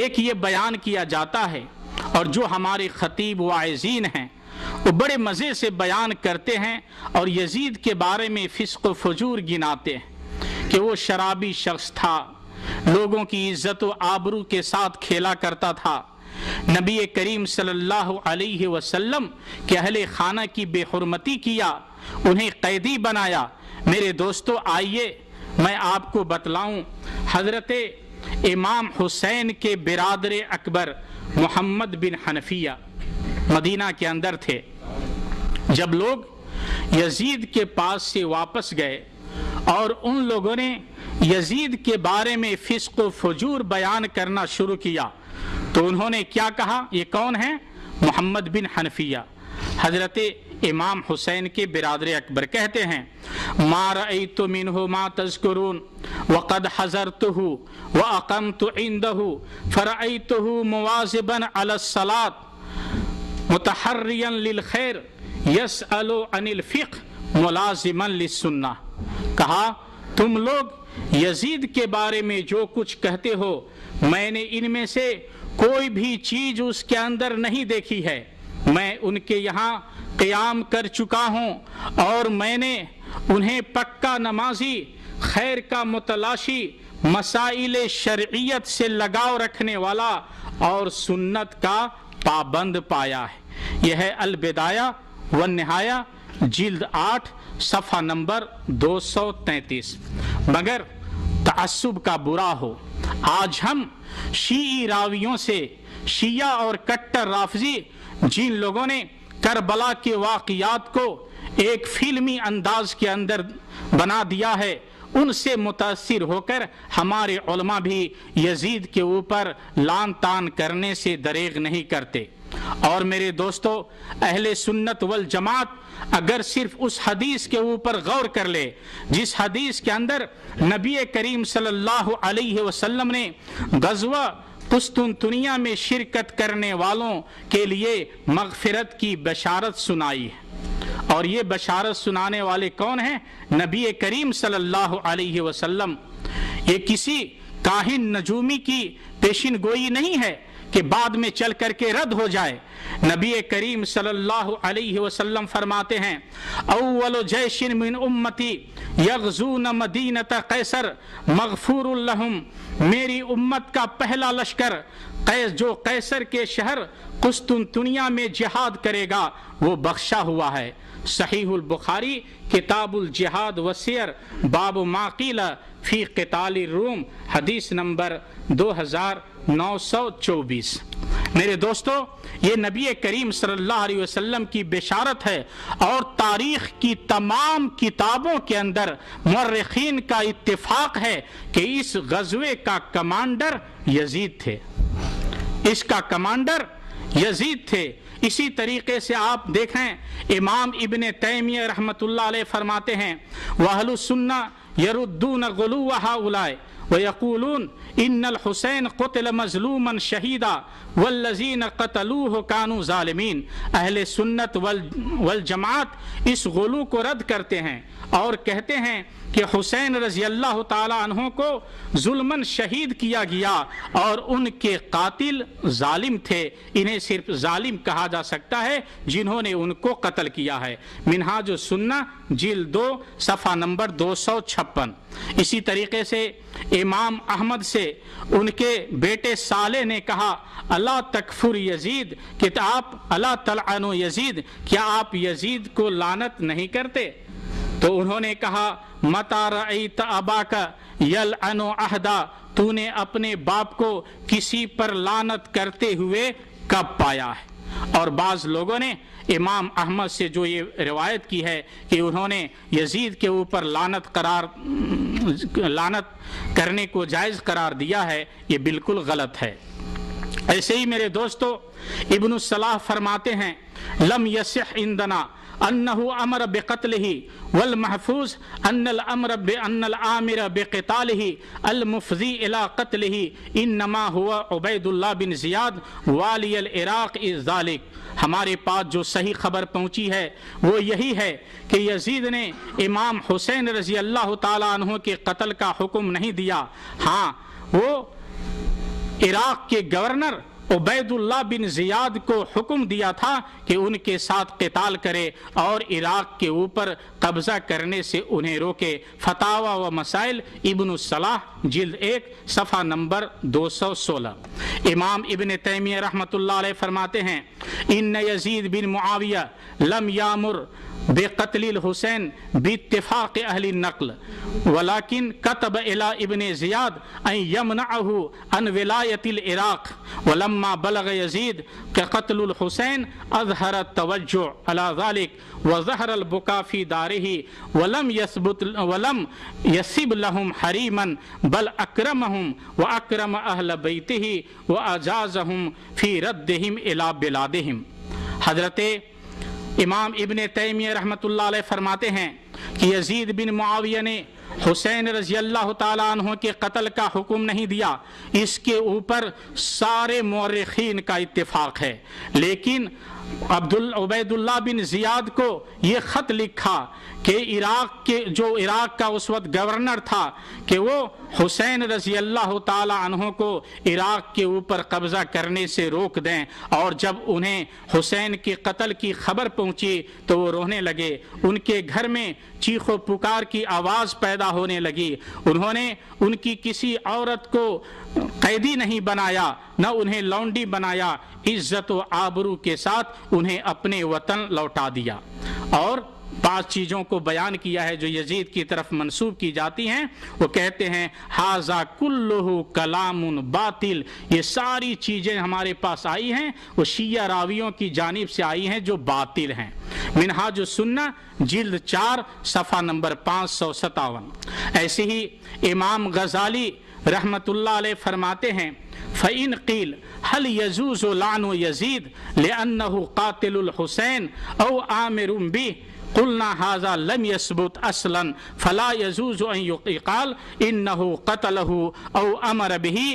ایک یہ بیان کیا جاتا ہے اور جو ہمارے خطیب واعظین ہیں وہ بڑے مزے سے بیان کرتے ہیں اور یزید کے بارے میں فسق و فجور گناتے ہیں کہ وہ شرابی شخص تھا، لوگوں کی عزت و آبرو کے ساتھ کھیلا کرتا تھا، نبی کریم صلی اللہ علیہ وسلم کے اہل خانہ کی بے حرمتی کیا، انہیں قیدی بنایا۔ میرے دوستو آئیے میں آپ کو بتلاؤں، حضرت امام حسین کے برادر اکبر محمد بن حنفیہ مدینہ کے اندر تھے۔ جب لوگ یزید کے پاس سے واپس گئے اور ان لوگوں نے یزید کے بارے میں فسق و فجور بیان کرنا شروع کیا تو انہوں نے کیا کہا؟ یہ کون ہیں؟ محمد بن حنفیہ، حضرت امام حسین کے برادر اکبر کہتے ہیں ما رأیت منہ ما تذکرون وقد حضرتہ واقمت عندہ فرأیتہ مواظبا علی الصلاة متحریا للخیر یسأل عن الفقہ ملازما للسنہ۔ کہا تم لوگ یزید کے بارے میں جو کچھ کہتے ہو میں نے ان میں سے کوئی بھی چیز اس کے اندر نہیں دیکھی ہے، میں ان کے یہاں قیام کر چکا ہوں اور میں نے انہیں پکا نمازی، خیر کا متلاشی، مسائل شرعیت سے لگاؤ رکھنے والا اور سنت کا پابند پایا ہے۔ یہ ہے البدایہ والنہایہ جلد 8 صفحہ نمبر 233۔ مگر تعصب کا برا ہو، آج ہم شیعی راویوں سے، شیعہ اور کٹر رافضی جن لوگوں نے کربلا کے واقعات کو ایک فلمی انداز کے اندر بنا دیا ہے، ان سے متاثر ہو کر ہمارے علماء بھی یزید کے اوپر لان تان کرنے سے دریغ نہیں کرتے۔ اور میرے دوستو اہل سنت والجماعت اگر صرف اس حدیث کے اوپر غور کر لے جس حدیث کے اندر نبی کریم صلی اللہ علیہ وسلم نے غزوہ قسطنطنیہ میں شرکت کرنے والوں کے لیے مغفرت کی بشارت سنائی ہے، اور یہ بشارت سنانے والے کون ہیں؟ نبی کریم صلی اللہ علیہ وسلم۔ یہ کسی کاہن نجومی کی پیشن گوئی نہیں ہے کہ بعد میں چل کر کے رد ہو جائے۔ نبی کریم صلی اللہ علیہ وسلم فرماتے ہیں اول جیش من امتی یغزون مدینہ قیصر مغفور لہم، میری امت کا پہلا لشکر جو قیصر کے شہر قسطنطنیہ میں جہاد کرے گا وہ بخشا ہوا ہے۔ صحیح البخاری کتاب الجہاد والسیر باب ما قیل فی قتال الروم حدیث نمبر 2924۔ میرے دوستو یہ نبی کریم صلی اللہ علیہ وسلم کی بشارت ہے، اور تاریخ کی تمام کتابوں کے اندر مورخین کا اتفاق ہے کہ اس غزوے کا کمانڈر یزید تھے، اس کا کمانڈر یزید تھے۔ اسی طریقے سے آپ دیکھیں امام ابن تیمیہ رحمۃ اللہ علیہ فرماتے ہیں وَأَهْلُ السُّنَّةِ يَرُدُّونَ غُلُوَّ هَؤُلَاءِ وَيَقُولُونَ إِنَّ الْحُسَيْنَ قُتِلَ مَظْلُومًا شَهِيدًا وَالَّذِينَ قَتَلُوهُ كَانُوا ظَالِمِينَ۔ اہل سنت والجماعت اس غلو کو رد کرتے ہیں اور کہتے ہیں کہ حسین رضی اللہ تعالی عنہ کو ظلماً شہید کیا گیا اور ان کے قاتل ظالم تھے، انہیں صرف ظالم کہا جا سکتا ہے جنہوں نے ان کو قتل کیا ہے۔ منہاج السنہ جلد 2 صفحہ نمبر 256۔ اسی طریقے سے امام احمد سے ان کے بیٹے صالح نے کہا اللہ تکفر یزید، کہ آپ اللہ تلعنوا یزید، کیا آپ یزید کو لعنت نہیں کرتے؟ تو انہوں نے کہا متا رأیت اباک یلعن احدا، تو نے اپنے باپ کو کسی پر لعنت کرتے ہوئے کب پایا ہے؟ اور بعض لوگوں نے امام احمد سے جو یہ روایت کی ہے کہ انہوں نے یزید کے اوپر لعنت کرنے کو جائز قرار دیا ہے، یہ بالکل غلط ہے۔ ایسے ہی میرے دوستو ابن الصلاح فرماتے ہیں لم یصح عندنا انه امر بقتله والمحفوظ ان الامر بان الامر بقتاله المفضي الى قتله انما هو عبید اللہ بن زیاد والی العراق اذ ذلك۔ ہمارے پاس جو صحیح خبر پہنچی ہے وہ یہی ہے کہ یزید نے امام حسین رضی اللہ تعالی عنہ کے قتل کا حکم نہیں دیا، ہاں وہ عراق کے گورنر عبید اللہ بن زیاد کو حکم دیا تھا کہ ان کے ساتھ قتال کرے اور عراق کے اوپر قبضہ کرنے سے انہیں روکے۔ فتاوی و مسائل ابن الصلاح جلد 1 صفحہ نمبر 216۔ امام ابن تیمیہ رحمۃ اللہ علیہ فرماتے ہیں ان یزید بن معاویہ لم یامر بقتل الحسین باتفاق اہل النقل ولكن كتب الى ابن زیاد ان يمنعه عن ولایت العراق ولما بلغ يزيد قتل الحسین اظہر التوجع على ذلك وظهر البكاء في داره ولم يسب لهم حريما بل اكرمهم واكرم اهل بيته واجازهم في ردهم الى بلادهم۔ حضرت امام ابن تیمیہ رحمۃ اللہ علیہ فرماتے ہیں کہ یزید بن معاویہ نے حسین رضی اللہ تعالیٰ عنہ کے قتل کا حکم نہیں دیا، اس کے اوپر سارے مورخین کا اتفاق ہے، لیکن عبید اللہ بن زیاد کو یہ خط لکھا کہ عراق کا اس وقت گورنر تھا کہ وہ حسین رضی اللہ تعالی عنہ کو عراق کے اوپر قبضہ کرنے سے روک دیں، اور جب انہیں حسین کے قتل کی خبر پہنچی تو وہ رونے لگے، ان کے گھر میں چیخ و پکار کی آواز پیدا ہونے لگی۔ انہوں نے ان کی کسی عورت کو قیدی نہیں بنایا، نہ انہیں لونڈی بنایا، عزت و آبرو کے ساتھ انہیں اپنے وطن لوٹا دیا۔ اور بعض چیزوں کو بیان کیا ہے جو یزید کی طرف منسوب کی جاتی ہیں، وہ کہتے ہیں ھذا کلہ کلام باطل، یہ ساری چیزیں ہمارے پاس آئی ہیں وہ شیعہ راویوں کی جانب سے آئی ہیں جو باطل ہیں۔ منہاج السنہ جلد 4 صفحہ نمبر 557۔ ایسے ہی امام غزالی رحمت اللہ علیہ فرماتے ہیں فَإِنْ قِيلَ هل يجوز لعن يزيد لأنه قاتل الحسين أو آمر به قلنا هذا لم يثبت اصلا فلا يجوز ان يقال انه قتله او امر به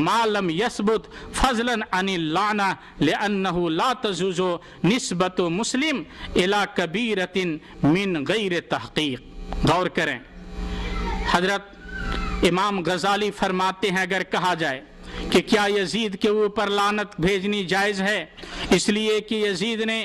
ما لم يثبت فضلا عن اللعنه لانه لا تجوز نسبة مسلم الى كبيرة من غیر تحقیق۔ غور کریں، حضرت امام غزالی فرماتے ہیں اگر کہا جائے کہ کیا یزید کے اوپر لعنت بھیجنی جائز ہے اس لیے کہ یزید نے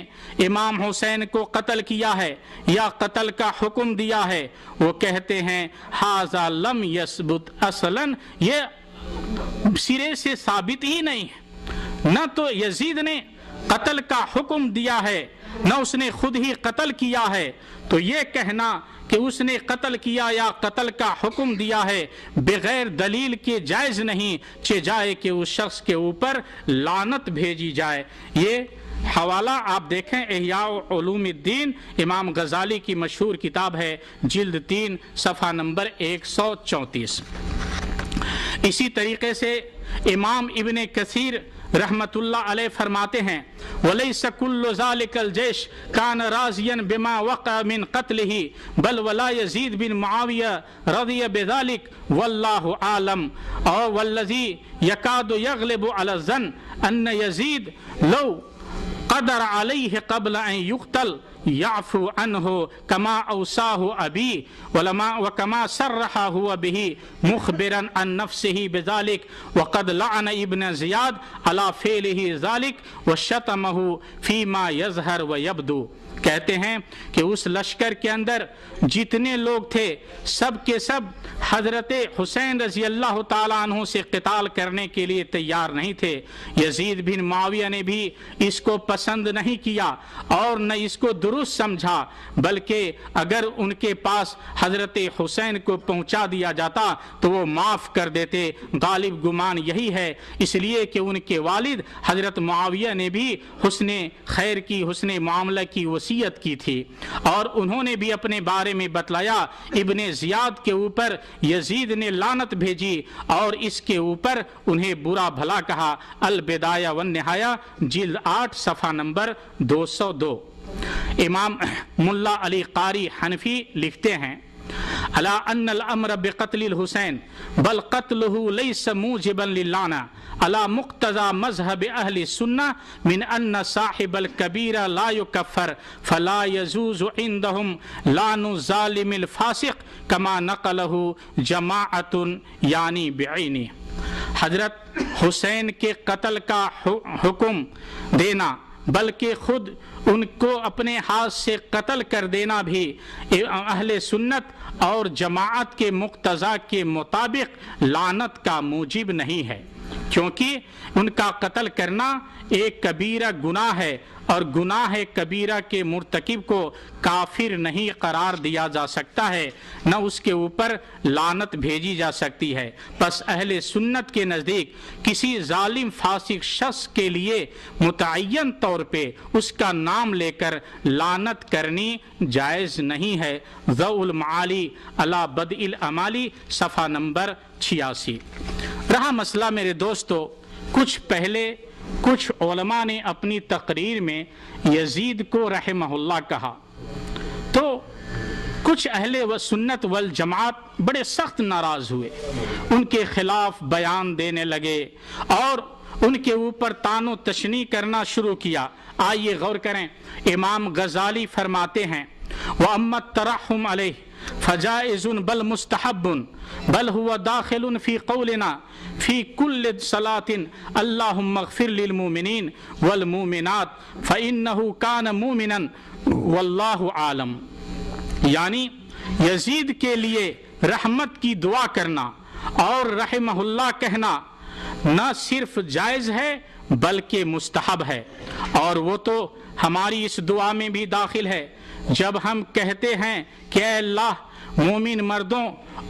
امام حسین کو قتل کیا ہے یا قتل کا حکم دیا ہے، وہ کہتے ہیں ھذا لم یثبت اصلا، یہ سرے سے ثابت ہی نہیں ہے، نہ تو یزید نے قتل کا حکم دیا ہے نہ اس نے خود ہی قتل کیا ہے، تو یہ کہنا کہ اس نے قتل کیا یا قتل کا حکم دیا ہے بغیر دلیل کے جائز نہیں، چہ جائے کہ اس شخص کے اوپر لعنت بھیجی جائے۔ یہ حوالہ آپ دیکھیں احیاء علوم الدین، امام غزالی کی مشہور کتاب ہے، جلد 3 صفحہ نمبر 134۔ اسی طریقے سے امام ابن کثیر رحمت اللہ علیہ فرماتے ہیں وَلَيْسَ كُلُّ ذَلِكَ الْجَيْشِ كَانَ رَاضِيًا بِمَا وَقَعَ مِنْ قَتْلِهِ بَلْ وَلَا يَزِيدُ بن معاویہ رضی بذلك واللہ عالم، اور والذی یکاد یغلب علی الظن ان یزید لو قدر علیہ قبل ان یقتل یعفو عنہ کما اوصاہ ابی وکما صرح ہوا به مخبرا عن نفسه بذلك وقد لعن ابن زیاد علی فعله ذلك وشتمه فيما يظهر ويبدو۔ کہتے ہیں کہ اس لشکر کے اندر جتنے لوگ تھے سب کے سب حضرت حسین رضی اللہ تعالیٰ عنہ سے قتال کرنے کے لیے تیار نہیں تھے۔ یزید بن معاویہ نے بھی اس کو پسند نہیں کیا اور نہ اس کو درست سمجھا، بلکہ اگر ان کے پاس حضرت حسین کو پہنچا دیا جاتا تو وہ معاف کر دیتے۔ غالب گمان یہی ہے، اس لیے کہ ان کے والد حضرت معاویہ نے بھی حسن خیر کی، حسن معاملہ کی وصیت کی تھی، اور انہوں نے بھی اپنے بارے میں بتلایا ابن زیاد کے اوپر یزید نے لعنت بھیجی اور اس کے اوپر انہیں برا بھلا کہا۔ البدایہ والنہایہ جلد 8 صفحہ نمبر 202۔ امام ملا علی قاری حنفی لکھتے ہیں الا ان الامر بقتل الحسین بل قتله ليس موجبا للعنة على مقتضى مذهب اهل السنة من ان صاحب الكبيرة لا يكفر فلا يجوز عندهم لعن الظالم الفاسق كما نقله جماعة یعنی بعینی۔ حضرت حسین کے قتل کا حکم دینا بلکہ خود ان کو اپنے ہاتھ سے قتل کر دینا بھی اہل سنت اور جماعت کے مقتضا کے مطابق لعنت کا موجب نہیں ہے، کیونکہ ان کا قتل کرنا ایک کبیرہ گناہ ہے، اور گناہ کبیرہ کے مرتکب کو کافر نہیں قرار دیا جا سکتا ہے، نہ اس کے اوپر لعنت بھیجی جا سکتی ہے۔ پس اہل سنت کے نزدیک کسی ظالم فاسق شخص کے لیے متعین طور پہ اس کا نام لے کر لعنت کرنی جائز نہیں ہے۔ ضوء المعالی علی بدء الاعمال صفحہ نمبر 86۔ رہا مسئلہ میرے دوستو، کچھ پہلے کچھ علماء نے اپنی تقریر میں یزید کو رحمہ اللہ کہا، تو کچھ اہل و سنت والجماعت بڑے سخت ناراض ہوئے، ان کے خلاف بیان دینے لگے اور ان کے اوپر طعن و تشنیع کرنا شروع کیا۔ آئیے غور کریں، امام غزالی فرماتے ہیں وَأَمَّا التَّرَحُّمْ عَلَيْهِ فَجَائِزٌ بَلْ مُسْتَحَبٌ بَلْ هُوَ دَاخِلٌ فِي قَوْلِنَا فِي كُلِّ صَلَاةٍ اللَّهُمَّ اغْفِرْ لِلْمُؤْمِنِينَ وَالْمُؤْمِنَاتِ فَإِنَّهُ كَانَ مُؤْمِنًا وَاللَّهُ عَالَمٌ، یعنی یزید کے لیے رحمت کی دعا کرنا اور رحمہ اللہ کہنا نہ صرف جائز ہے بلکہ مستحب ہے، اور وہ تو ہماری اس دعا میں بھی داخل ہے جب ہم کہتے ہیں کہ اے اللہ مومن مردوں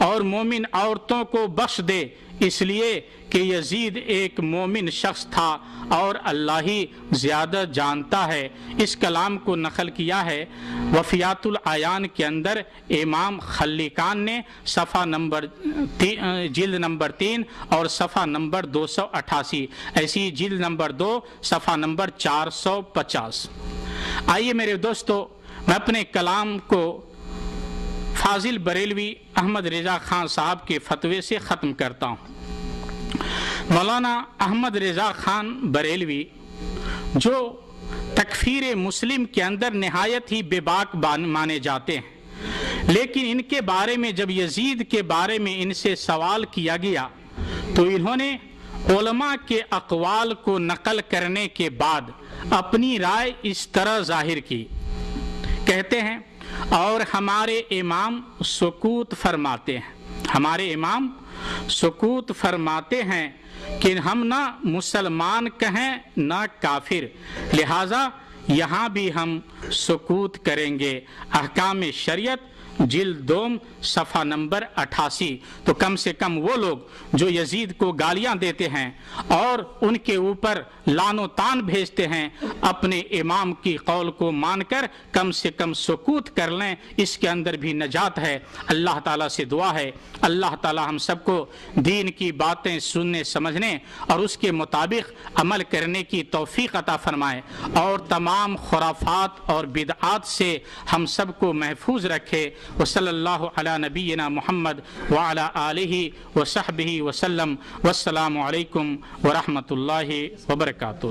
اور مومن عورتوں کو بخش دے، اس لیے کہ یزید ایک مومن شخص تھا اور اللہ ہی زیادہ جانتا ہے۔ اس کلام کو نقل کیا ہے وفیات العیان کے اندر امام خلیقان نے، صفحہ نمبر جلد نمبر 3 اور صفحہ نمبر 288، ایسی جلد نمبر 2 صفحہ نمبر 450۔ آئیے میرے دوستو، میں اپنے کلام کو فاضل بریلوی احمد رضا خان صاحب کے فتوے سے ختم کرتا ہوں۔ مولانا احمد رضا خان بریلوی جو تکفیر مسلم کے اندر نہایت ہی بے باک مانے جاتے ہیں، لیکن ان کے بارے میں جب یزید کے بارے میں ان سے سوال کیا گیا تو انہوں نے علماء کے اقوال کو نقل کرنے کے بعد اپنی رائے اس طرح ظاہر کی، کہتے ہیں اور ہمارے امام سکوت فرماتے ہیں، ہمارے امام سکوت فرماتے ہیں کہ ہم نہ مسلمان کہیں نہ کافر، لہذا یہاں بھی ہم سکوت کریں گے۔ احکام شریعت جلد 2 صفحہ نمبر 88۔ تو کم سے کم وہ لوگ جو یزید کو گالیاں دیتے ہیں اور ان کے اوپر لعن و طعن بھیجتے ہیں، اپنے امام کی قول کو مان کر کم سے کم سکوت کر لیں، اس کے اندر بھی نجات ہے۔ اللہ تعالیٰ سے دعا ہے اللہ تعالیٰ ہم سب کو دین کی باتیں سننے سمجھنے اور اس کے مطابق عمل کرنے کی توفیق عطا فرمائے، اور تمام خرافات اور بدعات سے ہم سب کو محفوظ رکھے۔ وصلی اللہ علی نبینا محمد وعلی آلہ وصحبہ وسلم، والسلام علیکم ورحمۃ اللہ وبرکاتہ۔